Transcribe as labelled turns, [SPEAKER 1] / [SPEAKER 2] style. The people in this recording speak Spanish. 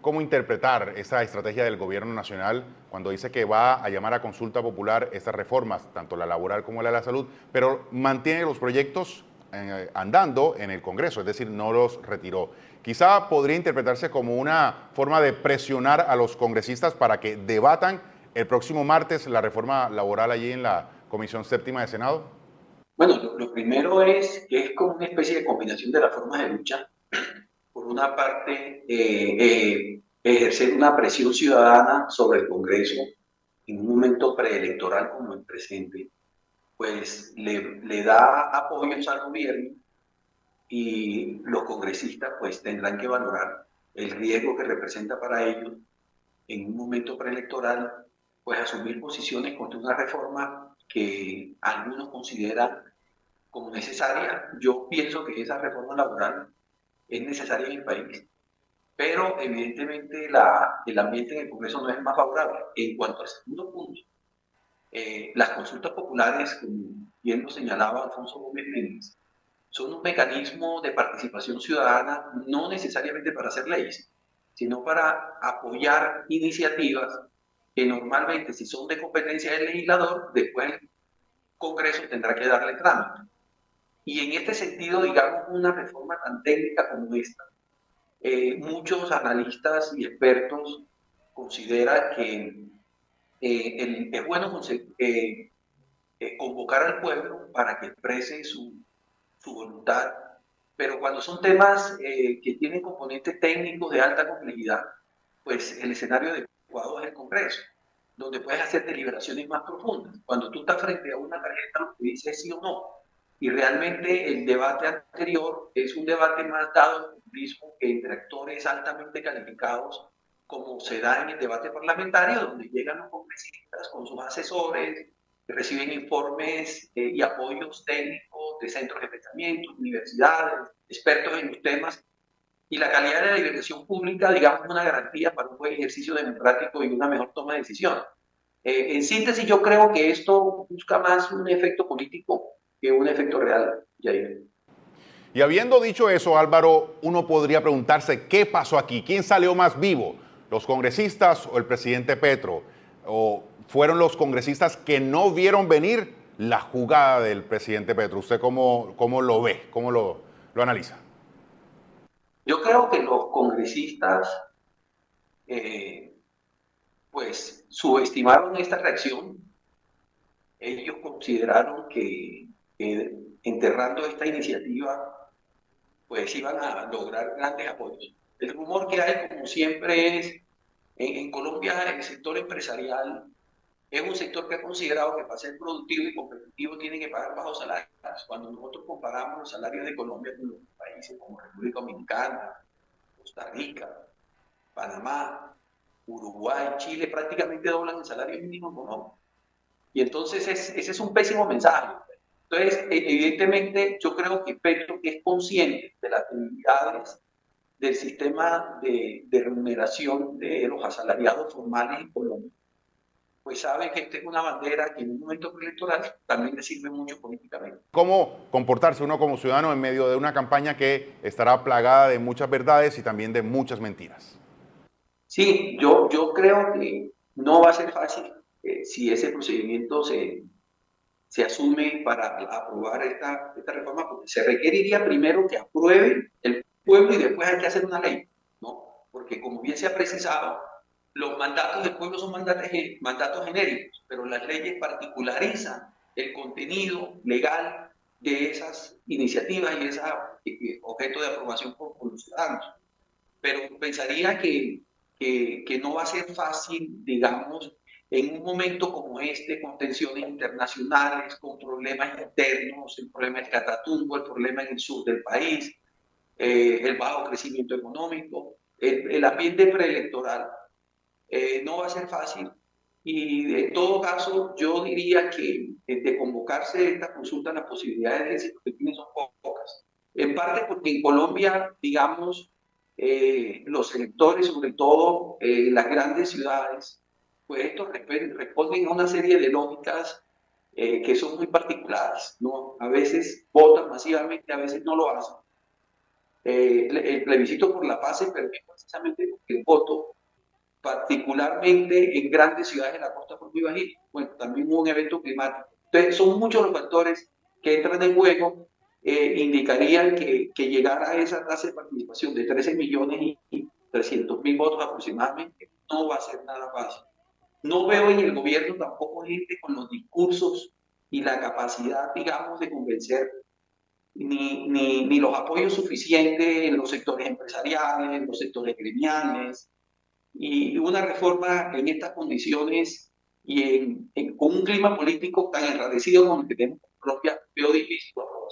[SPEAKER 1] cómo interpretar esa estrategia del gobierno nacional cuando dice que va a llamar a consulta popular estas reformas, tanto la laboral como la de la salud, pero mantiene los proyectos andando en el Congreso, es decir, no los retiró. Quizá podría interpretarse como una forma de presionar a los congresistas para que debatan el próximo martes la reforma laboral allí en la Comisión Séptima de Senado.
[SPEAKER 2] Bueno, lo primero es que es como una especie de combinación de las formas de lucha. Por una parte, ejercer una presión ciudadana sobre el Congreso en un momento preelectoral como el presente, pues le da apoyos al gobierno y los congresistas pues tendrán que valorar el riesgo que representa para ellos en un momento preelectoral, pues asumir posiciones contra una reforma que algunos consideran como necesaria. Yo pienso que esa reforma laboral es necesaria en el país, pero evidentemente el ambiente en el Congreso no es el más favorable. En cuanto al segundo punto, las consultas populares, como bien lo señalaba Alfonso Gómez Méndez, son un mecanismo de participación ciudadana no necesariamente para hacer leyes, sino para apoyar iniciativas que normalmente, si son de competencia del legislador, después el Congreso tendrá que darle trámite. Y en este sentido, digamos, una reforma tan técnica como esta, muchos analistas y expertos consideran que es bueno convocar al pueblo para que exprese su voluntad, pero cuando son temas que tienen componentes técnicos de alta complejidad, pues el escenario adecuado es el Congreso, donde puedes hacer deliberaciones más profundas. Cuando tú estás frente a una tarjeta, lo que dice sí o no, y realmente el debate anterior es un debate más dado al populismo que entre actores altamente calificados, como se da en el debate parlamentario, donde llegan los congresistas con sus asesores, reciben informes y apoyos técnicos de centros de pensamiento, universidades, expertos en los temas, y la calidad de la deliberación pública, digamos, es una garantía para un buen ejercicio democrático y una mejor toma de decisiones. En síntesis, yo creo que esto busca más un efecto político que un efecto real, Jair.
[SPEAKER 1] Y habiendo dicho eso, Álvaro, uno podría preguntarse qué pasó aquí, quién salió más vivo, los congresistas o el presidente Petro, o fueron los congresistas que no vieron venir la jugada del presidente Petro. ¿Usted cómo lo ve, cómo lo analiza?
[SPEAKER 2] Yo creo que los congresistas, eh, pues, subestimaron esta reacción. Ellos consideraron que enterrando esta iniciativa, pues iban a lograr grandes apoyos. El rumor que hay, como siempre, es en Colombia el sector empresarial es un sector que ha considerado que para ser productivo y competitivo tiene que pagar bajos salarios. Cuando nosotros comparamos los salarios de Colombia con los países como República Dominicana, Costa Rica, Panamá, Uruguay, Chile, prácticamente doblan el salario mínimo económico. Y entonces ese es un pésimo mensaje. Entonces, evidentemente, yo creo que Petro, que es consciente de las debilidades del sistema de remuneración de los asalariados formales en Colombia, pues sabe que esta es una bandera que en un momento electoral también le sirve mucho políticamente.
[SPEAKER 1] ¿Cómo comportarse uno como ciudadano en medio de una campaña que estará plagada de muchas verdades y también de muchas mentiras?
[SPEAKER 2] Sí, yo creo que no va a ser fácil si ese procedimiento se asume para aprobar esta reforma, porque se requeriría primero que apruebe el pueblo y después hay que hacer una ley, ¿no? Porque como bien se ha precisado, los mandatos del pueblo son mandatos genéricos, pero las leyes particularizan el contenido legal de esas iniciativas y ese objeto de aprobación por los ciudadanos. Pero pensaría que no va a ser fácil, digamos, en un momento como este, con tensiones internacionales, con problemas internos, el problema del Catatumbo, el problema en el sur del país, el bajo crecimiento económico, el ambiente preelectoral, no va a ser fácil. Y en todo caso, yo diría que de convocarse esta consulta, las posibilidades de éxito que tiene son pocas. En parte porque en Colombia, digamos, los electores, sobre todo las grandes ciudades, pues estos responden a una serie de lógicas que son muy particulares, ¿no? A veces votan masivamente, a veces no lo hacen. El plebiscito por la paz se perdió precisamente porque el voto, particularmente en grandes ciudades de la costa, fue muy bajito. Bueno, también hubo un evento climático. Entonces, son muchos los factores que entran en juego, indicarían que llegar a esa tasa de participación de 13 millones y 300 mil votos aproximadamente no va a ser nada fácil. No veo en el gobierno tampoco gente con los discursos y la capacidad, digamos, de convencer, ni los apoyos suficientes en los sectores empresariales, en los sectores gremiales, y una reforma en estas condiciones y con un clima político tan enrarecido como el que tenemos en Colombia, veo difícil su aprobación.